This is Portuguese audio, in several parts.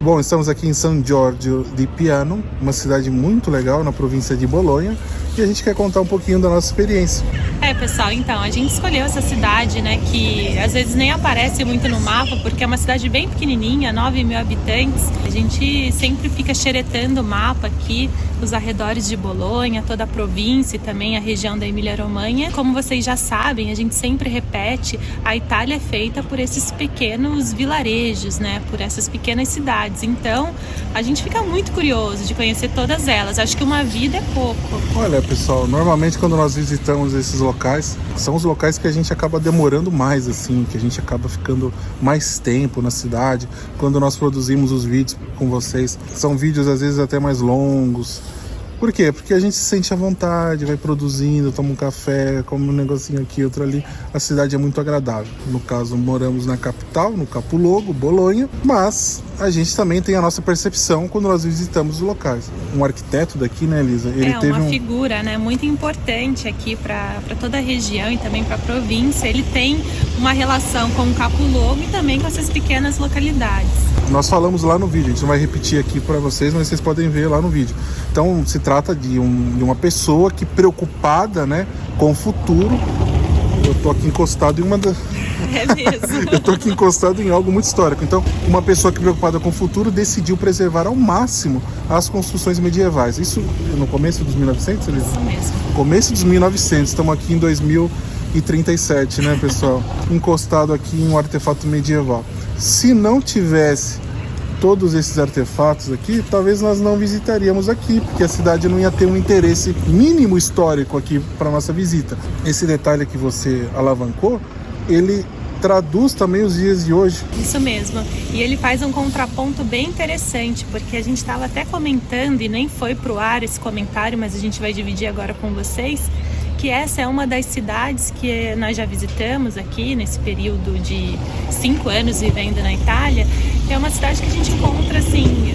Bom, estamos aqui em San Giorgio di Piano, uma cidade muito legal na província de Bolonha, e a gente quer contar um pouquinho da nossa experiência. Pessoal, então, a gente escolheu essa cidade, né, que às vezes nem aparece muito no mapa, porque é uma cidade bem pequenininha, 9.000 habitantes. A gente sempre fica xeretando o mapa aqui, os arredores de Bolonha, toda a província e também a região da Emília-Romanha. Como vocês já sabem, a gente sempre repete, a Itália é feita por esses pequenos vilarejos, né, por essas pequenas cidades. Então, a gente fica muito curioso de conhecer todas elas. Acho que uma vida é pouco. Olha, pessoal, normalmente quando nós visitamos esses locais, são os locais que a gente acaba demorando mais, assim, que a gente acaba ficando mais tempo na cidade. Quando nós produzimos os vídeos com vocês, são vídeos às vezes até mais longos. Por quê? Porque a gente se sente à vontade, vai produzindo, toma um café, come um negocinho aqui, outro ali. A cidade é muito agradável. No caso, moramos na capital, no Capoluogo, Bolonha, mas a gente também tem a nossa percepção quando nós visitamos os locais. Um arquiteto daqui, né, Elisa? Ele teve uma figura, né, muito importante aqui para toda a região e também para a província. Ele tem uma relação com o Capoluogo e também com essas pequenas localidades. Nós falamos lá no vídeo, a gente não vai repetir aqui para vocês, mas vocês podem ver lá no vídeo. Então, se trata de uma pessoa que preocupada, né, com o futuro. Eu tô aqui encostado em uma das... É mesmo. Eu tô aqui encostado em algo muito histórico. Então, uma pessoa que preocupada com o futuro decidiu preservar ao máximo as construções medievais. Isso no começo dos 1900, Elisa? Isso mesmo. Começo dos 1900, estamos aqui em 2037, né, pessoal? Encostado aqui em um artefato medieval. Se não tivesse todos esses artefatos aqui, talvez nós não visitaríamos aqui, porque a cidade não ia ter um interesse mínimo histórico aqui para nossa visita. Esse detalhe que você alavancou, ele traduz também os dias de hoje. Isso mesmo. E ele faz um contraponto bem interessante, porque a gente estava até comentando, e nem foi pro ar esse comentário, mas a gente vai dividir agora com vocês, que essa é uma das cidades que nós já visitamos aqui nesse período de 5 anos vivendo na Itália. É uma cidade que a gente encontra assim,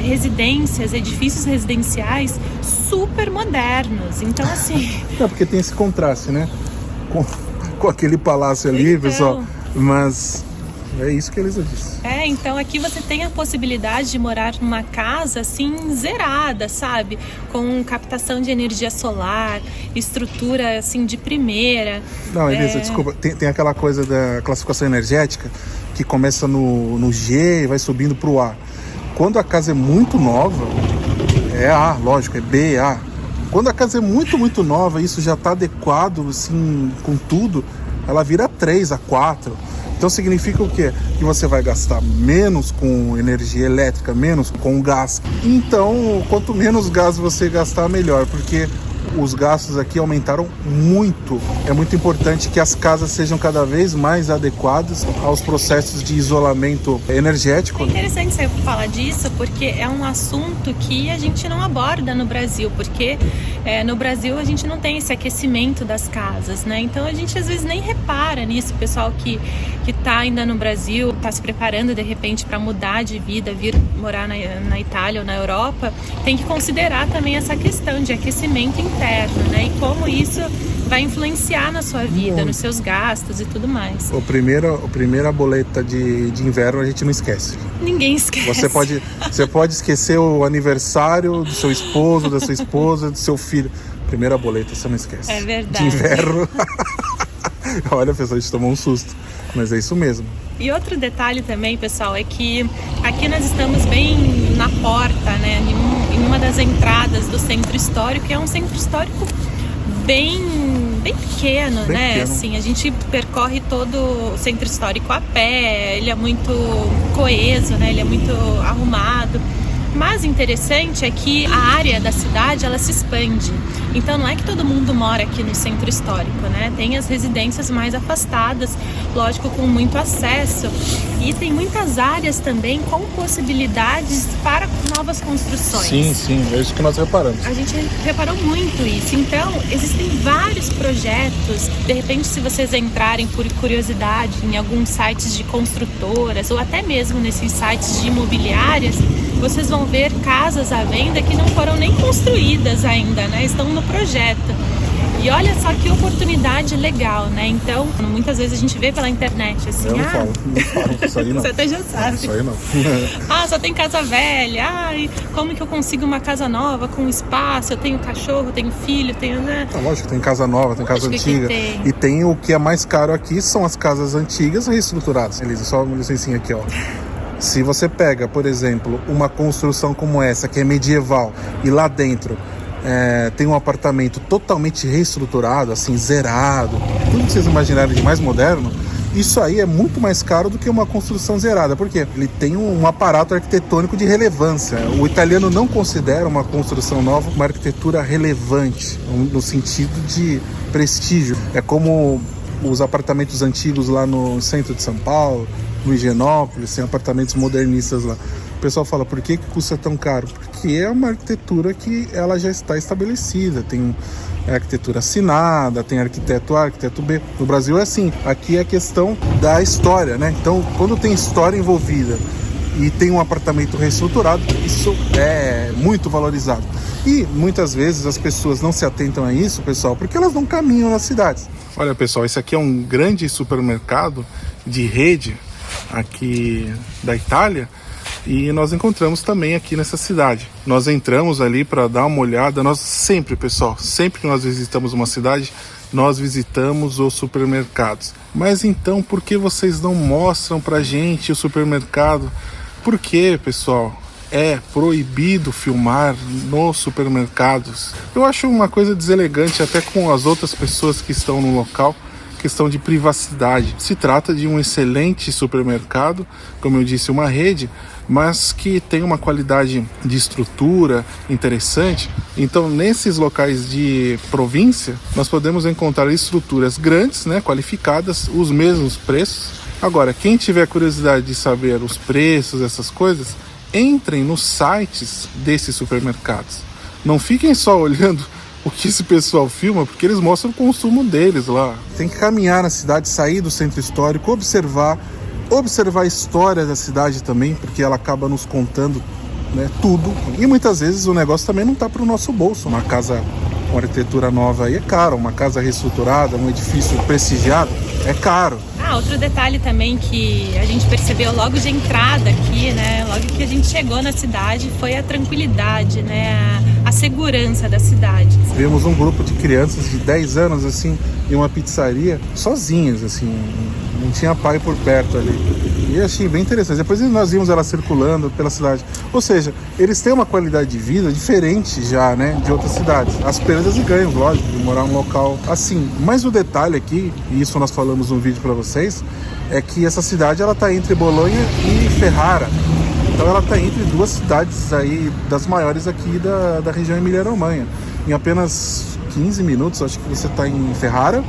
residências, edifícios residenciais super modernos. Então, assim... É porque tem esse contraste, né? Com aquele palácio ali, então... pessoal. Mas é isso que a Elisa disse. Então aqui você tem a possibilidade de morar numa casa assim zerada, sabe? Com captação de energia solar, estrutura assim de primeira. Não, Elisa, desculpa, tem aquela coisa da classificação energética que começa no G e vai subindo pro A. Quando a casa é muito nova, é A, lógico, é B, A. Quando a casa é muito, muito nova, isso já está adequado assim com tudo, ela vira 3, a 4. Então significa o quê? Que você vai gastar menos com energia elétrica, menos com gás. Então, quanto menos gás você gastar, melhor, porque os gastos aqui aumentaram muito. É muito importante que as casas sejam cada vez mais adequadas aos processos de isolamento energético. É interessante você falar disso, porque é um assunto que a gente não aborda no Brasil, porque no Brasil a gente não tem esse aquecimento das casas, né? Então a gente às vezes nem repara nisso. O pessoal que está ainda no Brasil, está se preparando de repente para mudar de vida, vir morar na Itália ou na Europa, tem que considerar também essa questão de aquecimento interno, né? E como isso vai influenciar na sua vida, nos seus gastos e tudo mais. A primeira boleta de inverno a gente não esquece. Ninguém esquece. Você pode esquecer o aniversário do seu esposo, da sua esposa, do seu filho. Primeira boleta você não esquece. É verdade. De inverno. Olha, pessoal, a gente tomou um susto. Mas é isso mesmo. E outro detalhe também, pessoal, é que aqui nós estamos bem na porta, né? Em uma das entradas do centro histórico, que é um centro histórico bem pequeno, bem né? Pequeno. Assim, a gente percorre todo o centro histórico a pé, ele é muito coeso, né? Ele é muito arrumado. Mas interessante é que a área da cidade, ela se expande. Então não é que todo mundo mora aqui no centro histórico, né? Tem as residências mais afastadas, lógico, com muito acesso. E tem muitas áreas também com possibilidades para novas construções. Sim, é isso que nós reparamos. A gente reparou muito isso. Então, existem vários projetos. De repente, se vocês entrarem por curiosidade em alguns sites de construtoras ou até mesmo nesses sites de imobiliárias, vocês vão ver casas à venda que não foram nem construídas ainda, né? Estão no projeto. E olha só que oportunidade legal, né? Então, muitas vezes a gente vê pela internet assim, Eu não falo, isso aí não. Você até já sabe. Isso aí não. Só tem casa velha. Como que eu consigo uma casa nova com espaço? Eu tenho cachorro, tenho filho, tenho... Lógico, tem casa nova, tem casa antiga. E tem o que é mais caro aqui, são as casas antigas reestruturadas. Elisa, só uma licencinha aqui, ó. Se você pega, por exemplo, uma construção como essa, que é medieval, e lá dentro tem um apartamento totalmente reestruturado, assim, zerado, tudo que vocês imaginarem de mais moderno, isso aí é muito mais caro do que uma construção zerada. Por quê? Ele tem um aparato arquitetônico de relevância. O italiano não considera uma construção nova uma arquitetura relevante, no sentido de prestígio. É como os apartamentos antigos lá no centro de São Paulo, no Higienópolis, tem apartamentos modernistas lá. O pessoal fala, por que custa tão caro? Porque é uma arquitetura que ela já está estabelecida, tem arquitetura assinada, tem arquiteto A, arquiteto B. No Brasil é assim, aqui é a questão da história, né? Então, quando tem história envolvida e tem um apartamento reestruturado, isso é muito valorizado. E muitas vezes as pessoas não se atentam a isso, pessoal, porque elas não caminham nas cidades. Olha, pessoal, esse aqui é um grande supermercado de rede aqui da Itália, e nós encontramos também aqui nessa cidade. Nós entramos ali para dar uma olhada. Nós sempre, pessoal, sempre que nós visitamos uma cidade, nós visitamos os supermercados. Mas então, por que vocês não mostram pra gente o supermercado? Por que, pessoal, é proibido filmar nos supermercados? Eu acho uma coisa deselegante até com as outras pessoas que estão no local. Questão de privacidade. Se trata de um excelente supermercado, como eu disse, uma rede, mas que tem uma qualidade de estrutura interessante. Então, nesses locais de província, nós podemos encontrar estruturas grandes, né, qualificadas, os mesmos preços. Agora, quem tiver curiosidade de saber os preços, essas coisas, entrem nos sites desses supermercados. Não fiquem só olhando o que esse pessoal filma, porque eles mostram o consumo deles lá. Tem que caminhar na cidade, sair do centro histórico, observar a história da cidade também, porque ela acaba nos contando, né, tudo. E muitas vezes o negócio também não está para o nosso bolso. Uma casa com arquitetura nova aí é caro, uma casa reestruturada, um edifício prestigiado é caro. Outro detalhe também que a gente percebeu logo de entrada aqui, né, logo que a gente chegou na cidade, foi a tranquilidade, né, a segurança da cidade. Vimos um grupo de crianças de 10 anos, assim, em uma pizzaria, sozinhas, assim, não tinha pai por perto ali. E achei bem interessante. Depois nós vimos ela circulando pela cidade. Ou seja, eles têm uma qualidade de vida diferente já, né, de outras cidades. As perdas e ganhos, lógico, de morar num local assim. Mas o detalhe aqui, e isso nós falamos no vídeo para vocês, é que essa cidade ela está entre Bolonha e Ferrara. Então ela está entre duas cidades aí das maiores aqui da região Emília-Romanha. Em apenas 15 minutos, acho que você está em Ferrara,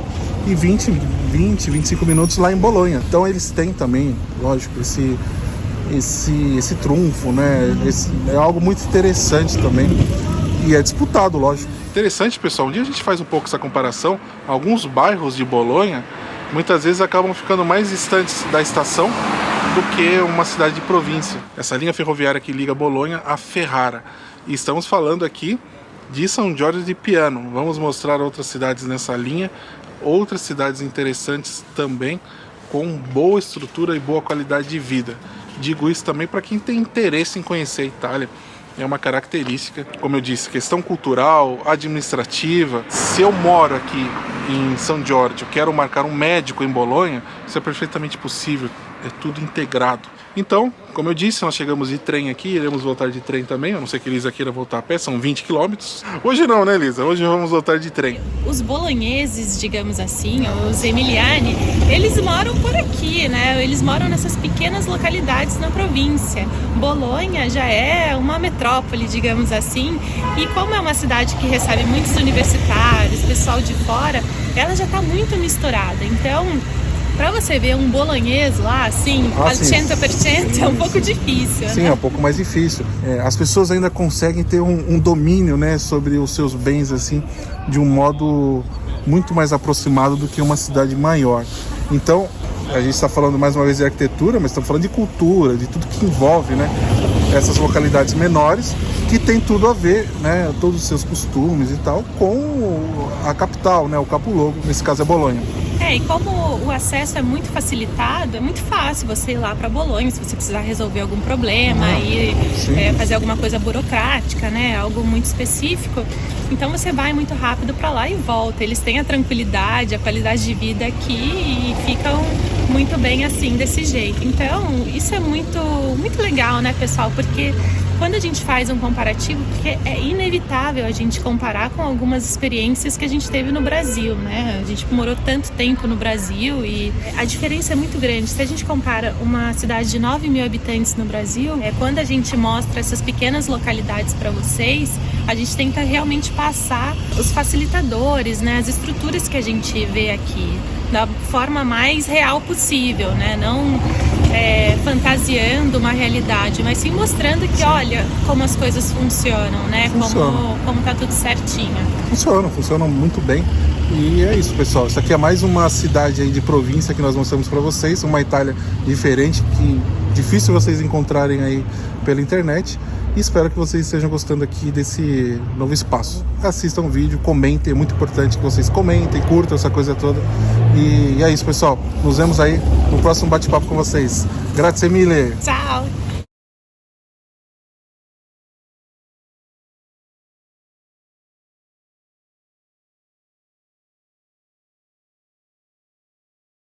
e 25 minutos lá em Bolonha. Então eles têm também, lógico, esse trunfo, né? É algo muito interessante também. E é disputado, lógico. Interessante, pessoal. Um dia a gente faz um pouco essa comparação. Alguns bairros de Bolonha muitas vezes acabam ficando mais distantes da estação do que uma cidade de província. Essa linha ferroviária que liga Bolonha a Ferrara. E estamos falando aqui de São Giorgio di Piano. Vamos mostrar outras cidades nessa linha, outras cidades interessantes também, com boa estrutura e boa qualidade de vida. Digo isso também para quem tem interesse em conhecer a Itália. É uma característica, como eu disse, questão cultural, administrativa. Se eu moro aqui em São Giorgio, quero marcar um médico em Bolonha, isso é perfeitamente possível, é tudo integrado. Então, como eu disse, nós chegamos de trem aqui, iremos voltar de trem também, a não ser que Elisa queira voltar a pé, são 20 quilômetros. Hoje não, né, Elisa? Hoje vamos voltar de trem. Os bolonheses, digamos assim, os emiliani, eles moram por aqui, né? Eles moram nessas pequenas localidades na província. Bolonha já é uma metrópole, digamos assim, e como é uma cidade que recebe muitos universitários, pessoal de fora, ela já está muito misturada. Então, para você ver um bolonhês lá, assim, al 100%, é um pouco difícil. Sim, né? É um pouco mais difícil. As pessoas ainda conseguem ter um domínio, né, sobre os seus bens, assim, de um modo muito mais aproximado do que uma cidade maior. Então, a gente está falando mais uma vez de arquitetura, mas estamos falando de cultura, de tudo que envolve, né, essas localidades menores, que tem tudo a ver, né, todos os seus costumes e tal, com a capital, né, o capoluogo, nesse caso é Bolonha. E como o acesso é muito facilitado, é muito fácil você ir lá para Bolonha se você precisar resolver algum problema e fazer alguma coisa burocrática, né? Algo muito específico. Então você vai muito rápido para lá e volta. Eles têm a tranquilidade, a qualidade de vida aqui e ficam muito bem assim, desse jeito. Então isso é muito, muito legal, né, pessoal? Porque quando a gente faz um comparativo, porque é inevitável a gente comparar com algumas experiências que a gente teve no Brasil, né? A gente morou tanto tempo no Brasil e a diferença é muito grande. Se a gente compara uma cidade de 9 mil habitantes no Brasil, quando a gente mostra essas pequenas localidades para vocês, a gente tenta realmente passar os facilitadores, né? As estruturas que a gente vê aqui, da forma mais real possível, né? Não fantasiando uma realidade, mas sim mostrando que, olha, como as coisas funcionam, né? Como tá tudo certinho. Funcionam muito bem. E é isso, pessoal. Isso aqui é mais uma cidade aí de província que nós mostramos para vocês, uma Itália diferente, que difícil vocês encontrarem aí pela internet. E espero que vocês estejam gostando aqui desse novo espaço. Assistam o vídeo, comentem, é muito importante que vocês comentem, curtam essa coisa toda. E é isso, pessoal. Nos vemos aí no próximo bate-papo com vocês. Grazie mille! Tchau!